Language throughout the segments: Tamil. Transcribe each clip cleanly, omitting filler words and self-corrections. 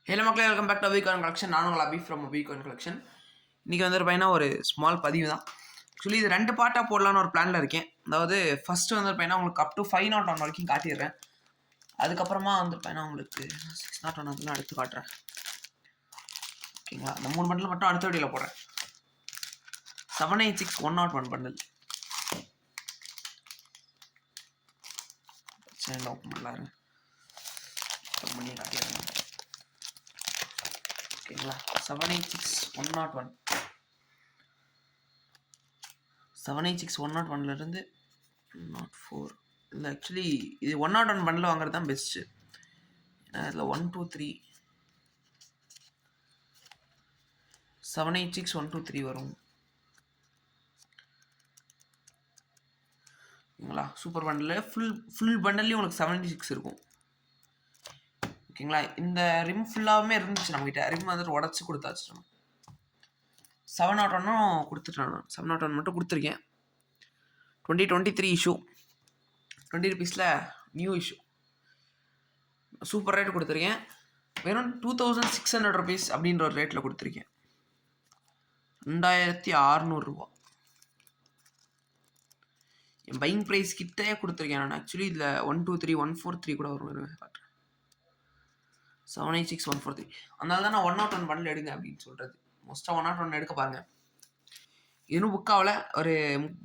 ஹலோ மக்களே, வெல்கம் பேக் டு வீக்கான் கலெக்ஷன். நான் உங்கள் அபி ஃப்ரம் வீக்கான் கலெக்ஷன். இன்றைக்கி வந்து பார்த்தீங்கன்னா ஒரு ஸ்மால் பதிவு தான். ஆக்சுவலி இது 2 பார்ட்டாக போடலான்னு ஒரு பிளானில் இருக்கேன். அதாவது ஃபஸ்ட்டு வந்து பார்த்தீங்கன்னா உங்களுக்கு அப் டு 501 வரைக்கும் காட்டிடுறேன். அதுக்கப்புறமா வந்து பார்த்தீங்கன்னா உங்களுக்கு 601 அதெல்லாம் எடுத்து காட்டுறேன். ஓகேங்களா? அந்த 3 பண்டில் மட்டும் அடுத்த வீடியோவில் போடுறேன். 786 101 பண்டில் சேனல் ஓப்பன் பண்ணலாரு பண்ணி காட்டிடுறேன். ஓகேங்களா? 786 101 786 101லேருந்து 104 இல்லை. ஆக்சுவலி இது 101 பண்டில் வாங்குறது தான் பெஸ்ட்டு. ஏன்னா இதில் 1 2 3 786 1 2 3 வரும். ஓகேங்களா? சூப்பர் பண்டில் ஃபுல் பண்டல்லையும் உங்களுக்கு 76 இருக்கும். ஓகேங்களா? இந்த ரிம் ஃபுல்லாகவுமே இருந்துச்சு நம்மகிட்ட. ரிம் வந்துட்டு உடச்சி கொடுத்தாச்சு. நம்ம 701 கொடுத்துட்டேன். நான் 701 மட்டும் கொடுத்துருக்கேன். 2023 இஷ்யூ 20 ருபீஸில் நியூ இஷ்யூ சூப்பர் ரேட் கொடுத்துருக்கேன். வெறும் 2600 ருபீஸ் அப்படின்ற ஒரு ரேட்டில் கொடுத்துருக்கேன். 2600 ரூபா என் பையிங் ப்ரைஸ் கிட்டே கொடுத்துருக்கேன். நான் ஆக்சுவலி இதில் 1 2 3 143 கூட வரும். காட்டுறேன் 786 143. அதனால தான் நான் 101 பண்டில் எடுங்க அப்படின்னு சொல்கிறது. மோஸ்ட்டாக 101 எடுக்க பாருங்கள். இன்னும் புக்காவில் ஒரு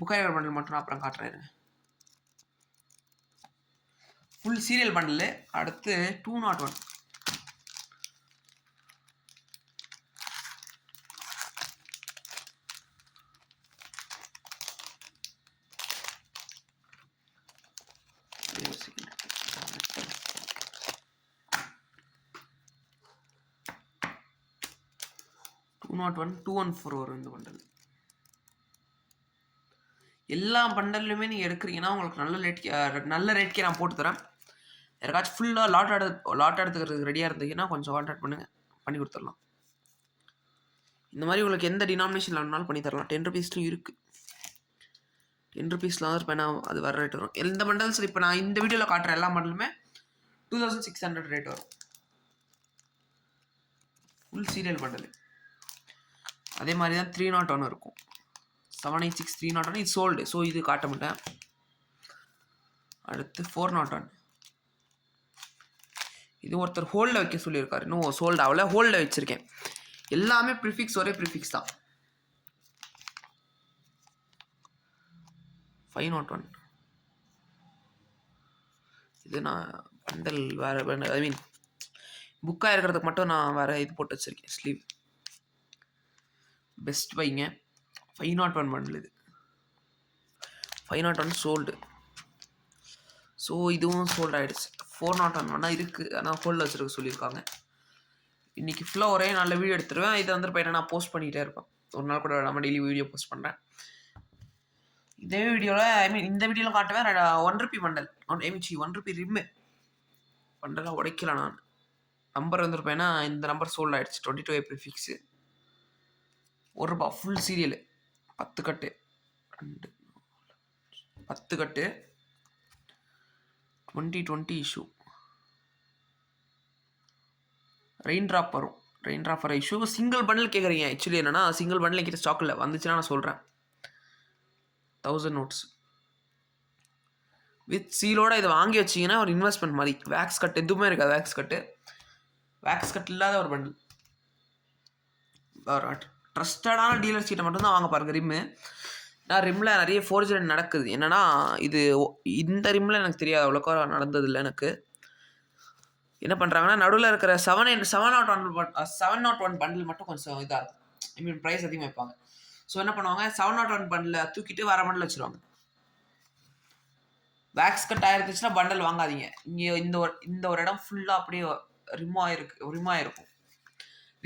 புக்காயிரம் பண்டில் மட்டும் நான் அப்புறம் காட்டுறேன். Full serial bundle. அடுத்து 201 201 214 வரும். இந்த பண்டல் எல்லா பண்டல்லையுமே நீங்கள் எடுக்கிறீங்கன்னா உங்களுக்கு நல்ல ரேட்கே நான் போட்டு தரேன். யாருக்காச்சும் ஃபுல்லாக லாட் எடுத்துக்கிறதுக்கு ரெடியாக இருந்தீங்கன்னா கொஞ்சம் கான்டாக்ட் பண்ணுங்கள், பண்ணி கொடுத்துடலாம். இந்த மாதிரி உங்களுக்கு எந்த டினாமினேஷனில் வேணாலும் பண்ணி தரலாம். 10 ருபீஸ்லையும் இருக்குது. 10 ருபீஸில் வந்து இப்போ நான் அது வர ரேட் வரும். எந்த பண்டல்ஸ் இப்போ நான் இந்த வீடியோவில் காட்டுற எல்லா பண்டலுமே 2600 ரேட் வரும். Full serial bundle. அதே மாதிரி தான் 301 இருக்கும். 786 301 இது சோல்டு, ஸோ இது காட்ட மாட்டேன். அடுத்து 401 இது ஒருத்தர் ஹோல்டில் வைக்க சொல்லியிருக்காரு. இன்னும் சோல்டு ஆகல, ஹோல்டில் வச்சுருக்கேன். எல்லாமே ப்ரிஃபிக்ஸ், ஒரே ப்ரிஃபிக்ஸ் தான். 501 இது நான் பண்டல் வேறு, ஐ மீன் புக்காக இருக்கிறதுக்கு மட்டும் நான் வேறு இது போட்டு வச்சுருக்கேன். Sleeve best பைங்க. 501 பண்டல் இது. 501 சோல்டு, ஸோ இதுவும் சோல்டு ஆகிடுச்சு. 401 வேணால் இருக்குது, ஆனால் ஹோல்டில் வச்சுருக்க சொல்லியிருக்காங்க. இன்றைக்கி ஃபுல்லாக ஒரே நல்ல வீடியோ எடுத்துருவேன். இதை வந்து போய்ட்டு நான் போஸ்ட் பண்ணிகிட்டே இருப்பேன். ஒரு நாள் கூட நம்ம டெய்லி வீடியோ போஸ்ட் பண்ணுறேன். இதே வீடியோவில், ஐ மீன் இந்த வீடியோவில் காட்டுவேன் 1 ருபி பண்டல். 1 ருபி ரிம்மு பண்டலாக உடைக்கல. நான் நம்பர் வந்துருப்பேன்னா இந்த நம்பர் சோல்ட் ஆகிடுச்சு. 22 ஏப்ரல் ஃபிக்ஸு. 1 ரூபா ஃபுல் சீரியலு 10 கட்டு 10 கட்டு 2020 இஷ்யூ. ரெயின் ட்ராப் வரும். ரெயின் ட்ராப் வர இஷ்யூ. சிங்கிள் பண்டில் கேட்குறீங்க. ஆக்சுவலி என்னென்னா சிங்கிள் பண்டில் என்கிட்ட ஸ்டாக் இல்லை. வந்துச்சுன்னா நான் சொல்கிறேன். 1000 நோட்ஸ் வித் சீலோட இதை வாங்கி வச்சிங்கன்னா ஒரு இன்வெஸ்ட்மெண்ட் மாதிரி. வேக்ஸ் கட் எதுவுமே இருக்காது. வேக்ஸ் கட் இல்லாத ஒரு பண்டில். ட்ரஸ்டடான டீலர்ஸ் கிட்ட மட்டும்தான் வாங்க பாருங்க ரிம்மு. நான் ரிம்மில் நிறைய ஃபோர்ஜரி நடக்குது. என்னென்னா இது இந்த ரிம்மில் எனக்கு தெரியாது, அவ்வளோக்கா நடந்ததில்லை எனக்கு. என்ன பண்ணுறாங்கன்னா நடுவில் இருக்கிற 701 பண்டில் மட்டும் கொஞ்சம் இதாக இருக்கும். ஐ மீன் ப்ரைஸ் அதிகமாக வைப்பாங்க. ஸோ என்ன பண்ணுவாங்க, 701 பண்டில் தூக்கிட்டு வர பண்டில் வச்சுருவாங்க. வேக்ஸ் கட் ஆகிருந்துச்சுன்னா பண்டல் வாங்காதீங்க. இங்கே இந்த ஒரு இடம் ஃபுல்லாக அப்படியே ரிமூவ் ஆகிருக்கும்.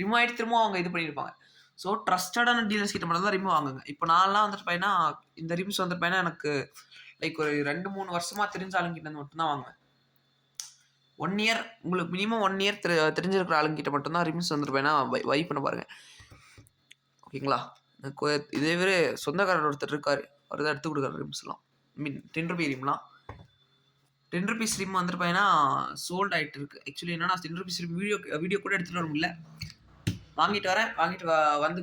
ரிமூவ் ஆகிட்டு திரும்ப அவங்க இது பண்ணியிருப்பாங்க. ஸோ ட்ரஸ்டடான டீலர்ஸ் கிட்ட மட்டும் தான் ரிமூவ் வாங்குங்க. இப்போ நான்லாம் வந்துட்டு பையனா இந்த ரிம்ஸ் வந்துட்டு பையனா எனக்கு லைக் ஒரு 2-3 வருஷமாக தெரிஞ்ச ஆளுங்கிட்ட மட்டும்தான் வாங்குவேன். 1 இயர் உங்களுக்கு மினிமம் 1 இயர் தெரிஞ்சிருக்கிற ஆளுங்கிட்ட மட்டும்தான் ரிம்ஸ் வந்துட்டு பையனா வை பண்ண பாருங்கள். ஓகேங்களா? இதே சொந்தக்காரர் ஒருத்தர் இருக்கார். அவர் தான் எடுத்து கொடுக்குற ரிம்ஸ்லாம். ஐ மீன் 10 ருபி ரிம்லாம். ₹10 ஸ்லிம் வந்துட்டு பார்த்தீங்கன்னா சோல்ட் ஆகிட்டு இருக்கு. ஆக்சுவலி என்னன்னா ₹10 ஸ்லிம் வீடியோ கூட எடுத்துகிட்டு வர முடியல. வாங்கிட்டு வரேன். வாங்கிட்டு வந்து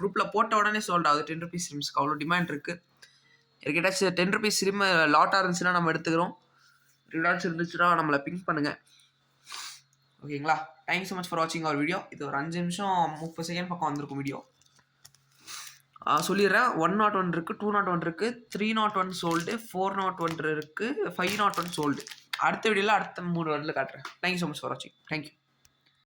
குரூப்பில் போட்ட உடனே சோல்ட் ஆகுது. ₹10 ஸ்லிம்ஸ்க்கு அவ்வளோ டிமாண்ட் இருக்குது. எனக்கிட்டாச்சும் ₹10 ஸ்லிம் லாட்டாக இருந்துச்சுன்னா நம்ம எடுத்துக்கிறோம். ரிவார்ட்ஸ் இருந்துச்சுன்னா நம்மளை பிங்க் பண்ணுங்கள். ஓகேங்களா? தேங்க்யூ ஸோ மச் ஃபார் வாட்சிங் அவர் வீடியோ. இது ஒரு 5 நிமிஷம் 30 செகண்ட் பக்கம் வந்திருக்கும் வீடியோ. சொல்லிடுறேன். 101 இருக்குது, 201 இருக்குது, 301 சோல்டு, 401 இருக்குது, 501 சோல்டு. அடுத்த வீடியோவில் அடுத்த 3 வருடத்தில் காட்டுறேன். தேங்க்யூ ஸோ மச் ஃபார் வாட்சிங். தேங்க்யூ.